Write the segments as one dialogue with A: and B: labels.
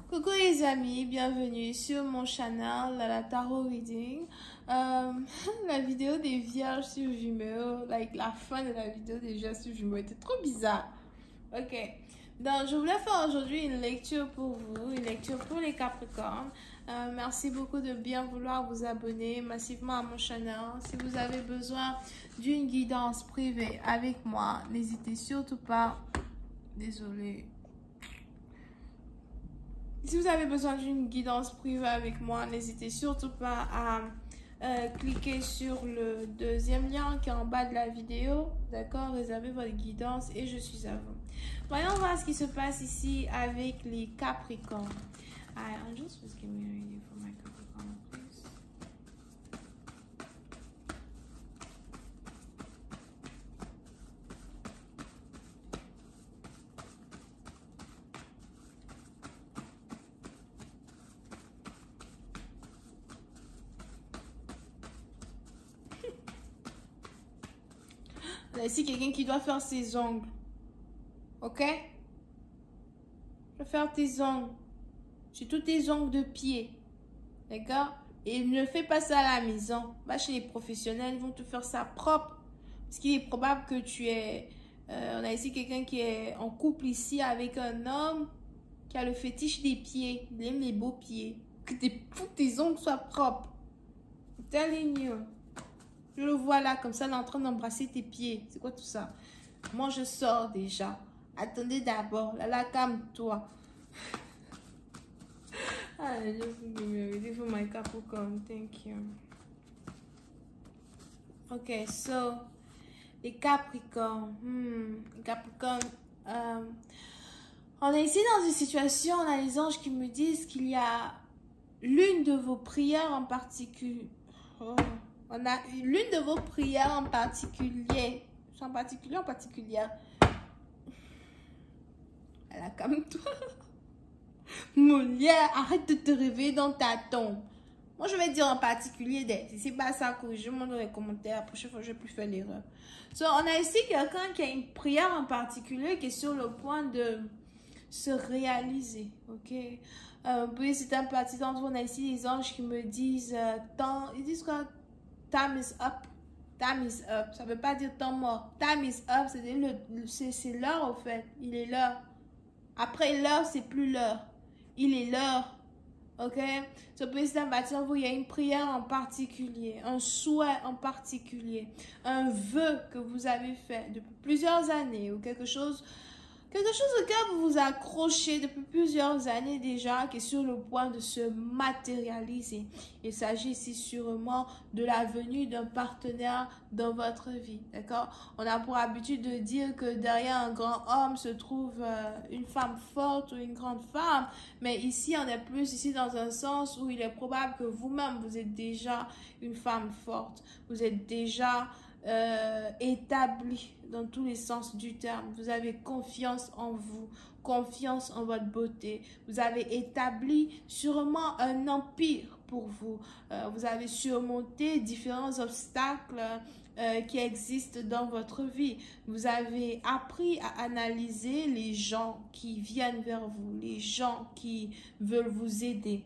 A: Coucou les amis, bienvenue sur mon channel la Tarot Reading. La vidéo des vierges sur Vimeo, la fin de la vidéo des vierges sur Vimeo était trop bizarre. Ok, donc je voulais faire aujourd'hui une lecture pour vous, une lecture pour les Capricornes. Merci beaucoup de bien vouloir vous abonner massivement à mon channel. Si vous avez besoin d'une guidance privée avec moi, n'hésitez surtout pas. Désolée. Si vous avez besoin d'une guidance privée avec moi, n'hésitez surtout pas à cliquer sur le deuxième lien qui est en bas de la vidéo. D'accord? Réservez votre guidance et je suis à vous. Voyons voir ce qui se passe ici avec les Capricornes. I'm just give me a reading for my Capricorn, please. Là, ici, quelqu'un qui doit faire ses ongles. Ok? Je vais faire tes ongles. Sur tous tes ongles de pied. D'accord? Et ne fais pas ça à la maison. Va chez les professionnels, ils vont te faire ça propre. Parce qu'il est probable que tu es... on a ici quelqu'un qui est en couple ici avec un homme qui a le fétiche des pieds. Il aime les beaux pieds. Que tous tes ongles soient propres. I'm telling you. Je le vois là, comme ça, là, en train d'embrasser tes pieds. C'est quoi tout ça? Moi, je sors déjà. Attendez d'abord. Là, calme-toi. Ah, just give me a reading for my Capricorn. Thank you. Ok, so, les Capricornes. Les Capricornes. On est ici dans une situation, on a les anges qui me disent qu'il y a l'une de vos prières en particulier. On a l'une de vos prières en particulier. En particulière. Elle a calme-toi. Molière, arrête de te réveiller dans ta tombe. Moi, je vais dire en particulier. Si c'est pas ça, que je montre dans les commentaires. La prochaine fois, je ne vais plus faire l'erreur. So, on a ici quelqu'un qui a une prière en particulier qui est sur le point de se réaliser. Ok? Puis, c'est un petit d'entre vous. On a ici les anges qui me disent ils disent quoi? Time is up. Time is up. Ça ne veut pas dire temps mort. Time is up, c'est l'heure au fait. Il est l'heure. Après l'heure, c'est plus l'heure. Il est l'heure. Ok? Ce président bâtiment, il y a une prière en particulier, un souhait en particulier, un vœu que vous avez fait depuis plusieurs années ou quelque chose auquel vous vous accrochez depuis plusieurs années déjà, qui est sur le point de se matérialiser. Il s'agit ici sûrement de la venue d'un partenaire dans votre vie, d'accord? On a pour habitude de dire que derrière un grand homme se trouve une femme forte ou une grande femme, mais ici, on est plus ici dans un sens où il est probable que vous-même, vous êtes déjà une femme forte. Vous êtes déjà établi dans tous les sens du terme. Vous avez confiance en vous, confiance en votre beauté. Vous avez établi sûrement un empire pour vous. Vous avez surmonté différents obstacles qui existent dans votre vie. Vous avez appris à analyser les gens qui viennent vers vous, les gens qui veulent vous aider.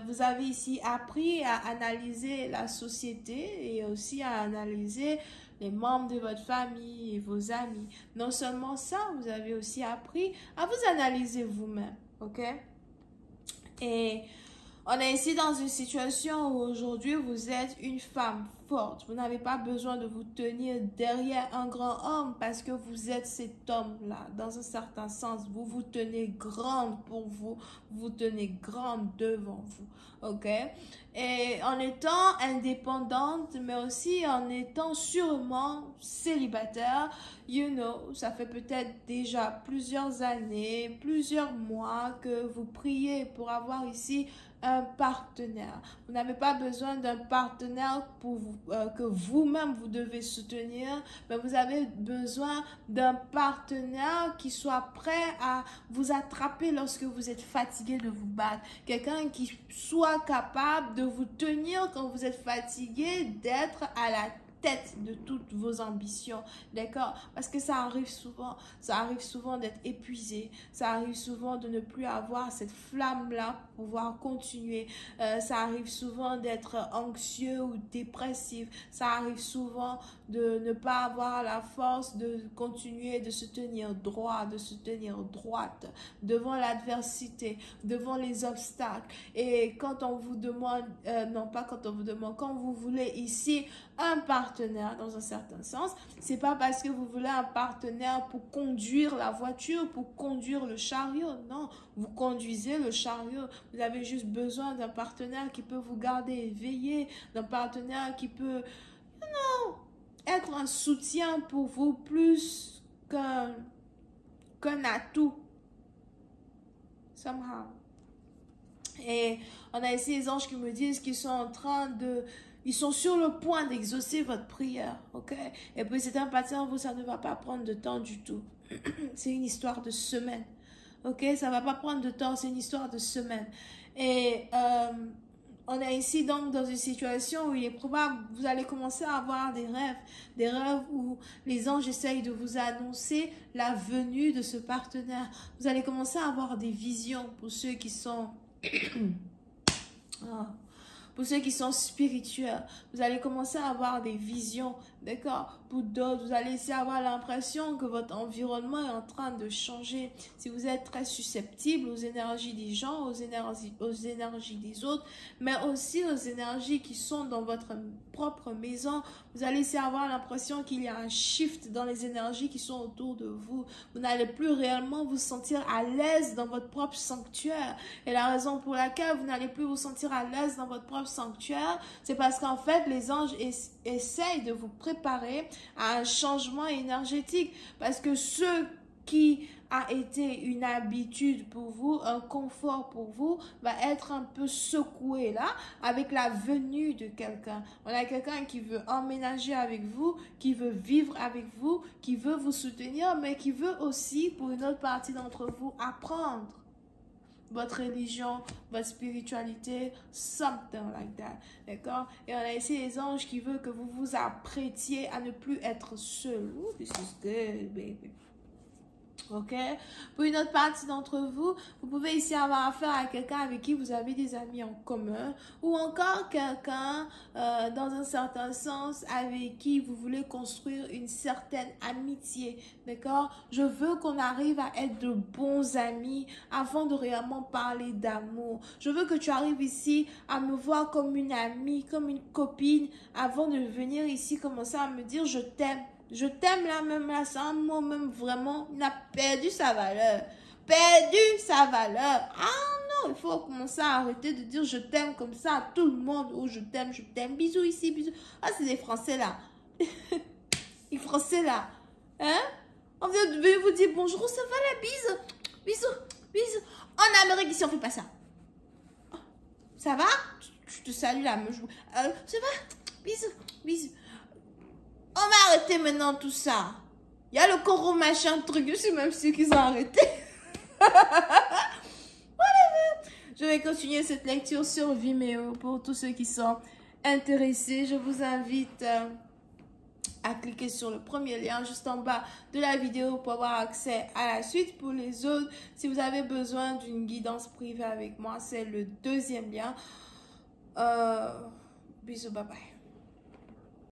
A: Vous avez ici appris à analyser la société et aussi à analyser les membres de votre famille et vos amis. Non seulement ça, vous avez aussi appris à vous analyser vous-même, ok? Et on est ici dans une situation où aujourd'hui vous êtes une femme forte. Vous n'avez pas besoin de vous tenir derrière un grand homme parce que vous êtes cet homme-là. Dans un certain sens, vous vous tenez grande pour vous. Vous vous tenez grande devant vous. Ok? Et en étant indépendante, mais aussi en étant sûrement célibataire, ça fait peut-être déjà plusieurs années, plusieurs mois que vous priez pour avoir ici un partenaire. Vous n'avez pas besoin d'un partenaire pour que vous-même vous devez soutenir, mais vous avez besoin d'un partenaire qui soit prêt à vous attraper lorsque vous êtes fatigué de vous battre. Quelqu'un qui soit capable de vous tenir quand vous êtes fatigué, d'être tête de toutes vos ambitions, d'accord? Parce que ça arrive souvent d'être épuisé, ça arrive souvent de ne plus avoir cette flamme-là pour pouvoir continuer, ça arrive souvent d'être anxieux ou dépressif, ça arrive souvent de ne pas avoir la force de continuer, de se tenir droit, de se tenir droite devant l'adversité, devant les obstacles. Et quand on vous demande, quand vous voulez ici un partenaire dans un certain sens, c'est pas parce que vous voulez un partenaire pour conduire la voiture, pour conduire le chariot, non, vous conduisez le chariot, vous avez juste besoin d'un partenaire qui peut vous garder éveillé, d'un partenaire qui peut, être un soutien pour vous plus qu'un atout, somehow. Et on a ici les anges qui me disent qu'ils sont ils sont sur le point d'exaucer votre prière, ok? Et puis c'est un pattern, vous, ça ne va pas prendre de temps du tout. C'est une histoire de semaine, ok? Ça va pas prendre de temps, c'est une histoire de semaine. Et on est ici donc dans une situation où il est probable, vous allez commencer à avoir des rêves où les anges essayent de vous annoncer la venue de ce partenaire. Vous allez commencer à avoir des visions pour ceux qui sont... Pour ceux qui sont spirituels, vous allez commencer à avoir des visions, d'accord? Pour d'autres, vous allez essayer d'avoir l'impression que votre environnement est en train de changer. Si vous êtes très susceptible aux énergies des gens, aux énergies des autres, mais aussi aux énergies qui sont dans votre propre maison, vous allez essayer d'avoir l'impression qu'il y a un shift dans les énergies qui sont autour de vous. Vous n'allez plus réellement vous sentir à l'aise dans votre propre sanctuaire. Et la raison pour laquelle vous n'allez plus vous sentir à l'aise dans votre propre sanctuaire, c'est parce qu'en fait, les anges essayent de vous préparer à un changement énergétique. Parce que ce qui a été une habitude pour vous, un confort pour vous, va être un peu secoué là, avec la venue de quelqu'un. On a quelqu'un qui veut emménager avec vous, qui veut vivre avec vous, qui veut vous soutenir, mais qui veut aussi, pour une autre partie d'entre vous, apprendre votre religion, votre spiritualité, something like that, d'accord? Et on a ici les anges qui veulent que vous vous apprêtiez à ne plus être seul. Ooh, this is good, baby. Ok? Pour une autre partie d'entre vous, vous pouvez ici avoir affaire à quelqu'un avec qui vous avez des amis en commun ou encore quelqu'un dans un certain sens avec qui vous voulez construire une certaine amitié. D'accord? Je veux qu'on arrive à être de bons amis avant de réellement parler d'amour. Je veux que tu arrives ici à me voir comme une amie, comme une copine avant de venir ici commencer à me dire je t'aime. Je t'aime là même là, c'est un mot même vraiment, il a perdu sa valeur. Perdu sa valeur. Ah non, il faut commencer à arrêter de dire je t'aime comme ça à tout le monde. Oh je t'aime, bisous ici, bisous. Ah c'est des Français là. Les Français là. Hein? On vient de vous dire bonjour, ça va la bise? Bisous, bisous. En Amérique ici on fait pas ça. Ça va? Je te salue là. Ça va? Bisous, bisous. On va arrêter maintenant tout ça. Il y a le coro machin truc. Je suis même sûre qu'ils ont arrêté. Je vais continuer cette lecture sur Vimeo pour tous ceux qui sont intéressés. Je vous invite à cliquer sur le premier lien juste en bas de la vidéo pour avoir accès à la suite. Pour les autres, si vous avez besoin d'une guidance privée avec moi, c'est le deuxième lien. Bisous, bye bye.